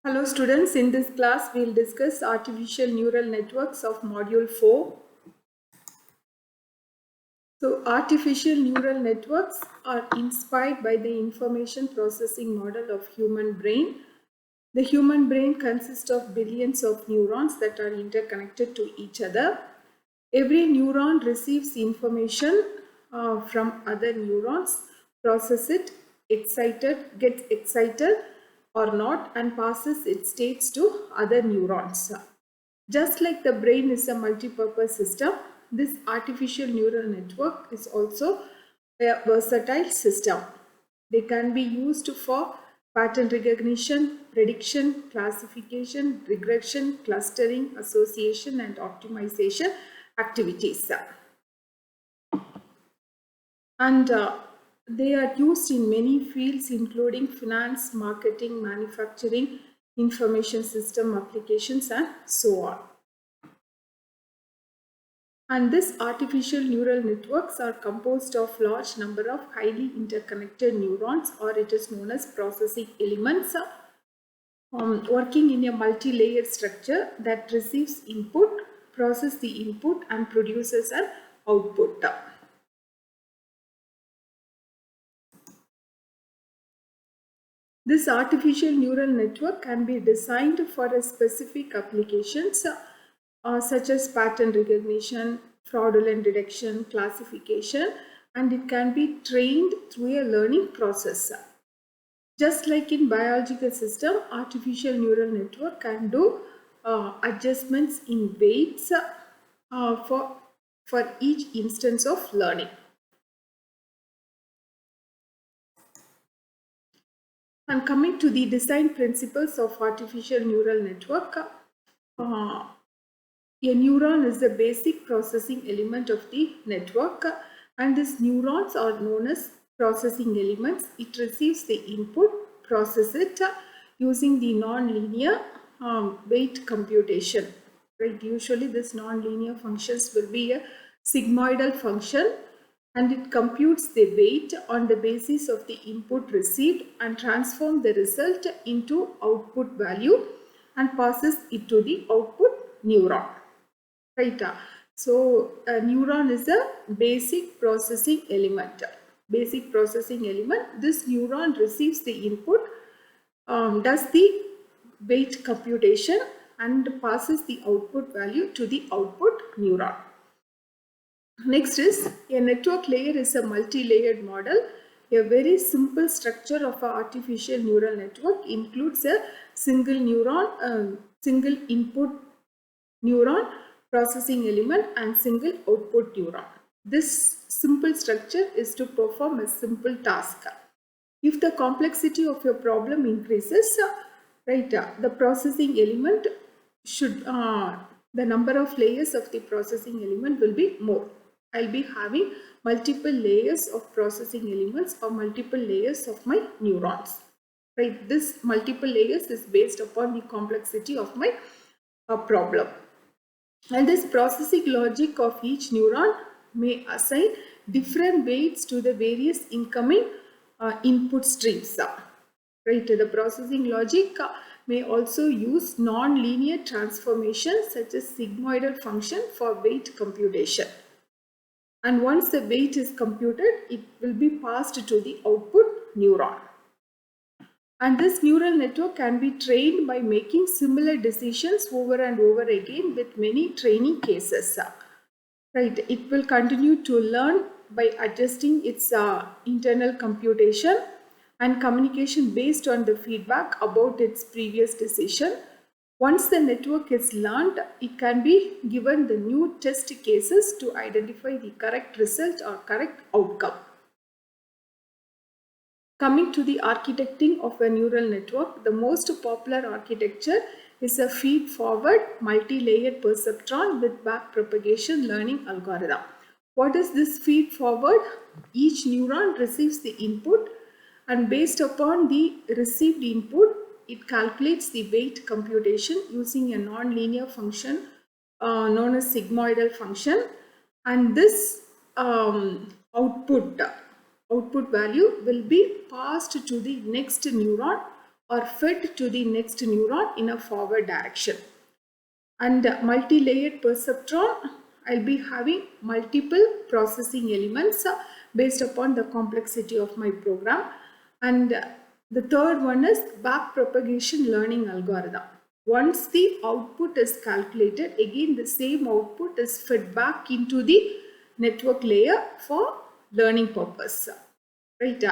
Hello students, in this class we will discuss artificial neural networks of module 4. So artificial neural networks are inspired by the information processing model of human brain. The human brain consists of billions of neurons that are interconnected to each other. Every neuron receives information from other neurons, process it, gets excited or not, and passes its states to other neurons. Just like the brain is a multi-purpose system, this artificial neural network is also a versatile system. They can be used for pattern recognition, prediction, classification, regression, clustering, association, and optimization activities. And they are used in many fields including finance, marketing, manufacturing, information system applications, and so on. And this artificial neural networks are composed of large number of highly interconnected neurons, or it is known as processing elements, working in a multi-layered structure that receives input, processes the input, and produces an output. This artificial neural network can be designed for a specific applications such as pattern recognition, fraudulent detection, classification, and it can be trained through a learning process. Just like in biological system, artificial neural network can do adjustments in weights for each instance of learning. And coming to the design principles of artificial neural network, a neuron is the basic processing element of the network, and these neurons are known as processing elements. It receives the input, process it using the non-linear weight computation. Right? Usually this non-linear functions will be a sigmoidal function, and it computes the weight on the basis of the input received and transforms the result into output value and passes it to the output neuron. Right? So a neuron is a basic processing element. Basic processing element. This neuron receives the input, does the weight computation, and passes the output value to the output neuron. Next is a network layer is a multi-layered model. A very simple structure of an artificial neural network includes a single neuron, single input neuron, processing element, and single output neuron. This simple structure is to perform a simple task. If the complexity of your problem increases, the processing element should, the number of layers of the processing element will be more. I'll be having multiple layers of processing elements or multiple layers of my neurons. Right, this multiple layers is based upon the complexity of my problem. And this processing logic of each neuron may assign different weights to the various incoming input streams. Right, the processing logic may also use non-linear transformations such as sigmoidal function for weight computation. And once the weight is computed, it will be passed to the output neuron. And this neural network can be trained by making similar decisions over and over again with many training cases. Right, it will continue to learn by adjusting its internal computation and communication based on the feedback about its previous decision. Once the network is learned, it can be given the new test cases to identify the correct result or correct outcome. Coming to the architecting of a neural network, the most popular architecture is a feed-forward multi-layered perceptron with backpropagation learning algorithm. What is this feed-forward? Each neuron receives the input, and based upon the received input, it calculates the weight computation using a non-linear function known as sigmoidal function, and this output value will be passed to the next neuron are fed to the next neuron in a forward direction. And multi-layered perceptron, I'll be having multiple processing elements based upon the complexity of my program. And the third one is backpropagation learning algorithm. Once the output is calculated, again the same output is fed back into the network layer for learning purpose. Right?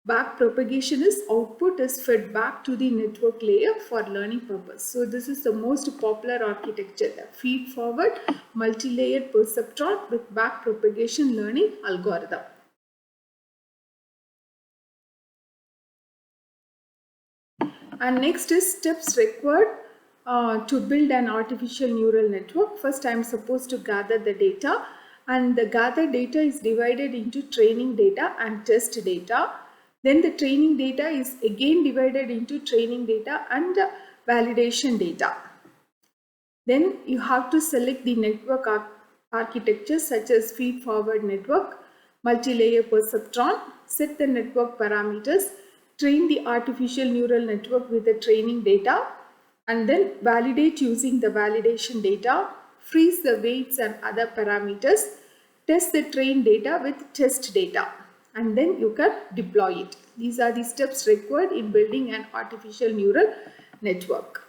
Back propagation is output is fed back to the network layer for learning purpose. So this is the most popular architecture, the feed forward multi-layered perceptron with back propagation learning algorithm. And next is steps required to build an artificial neural network. First, I am supposed to gather the data, and the gathered data is divided into training data and test data. Then the training data is again divided into training data and validation data. Then you have to select the network architecture such as feed forward network, multi-layer perceptron, set the network parameters, train the artificial neural network with the training data, and then validate using the validation data, freeze the weights and other parameters, test the trained data with test data, and then you can deploy it. These are the steps required in building an artificial neural network.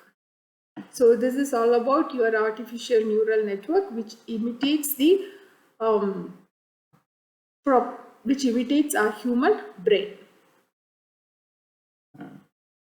So this is all about your artificial neural network, which imitates the which imitates our human brain.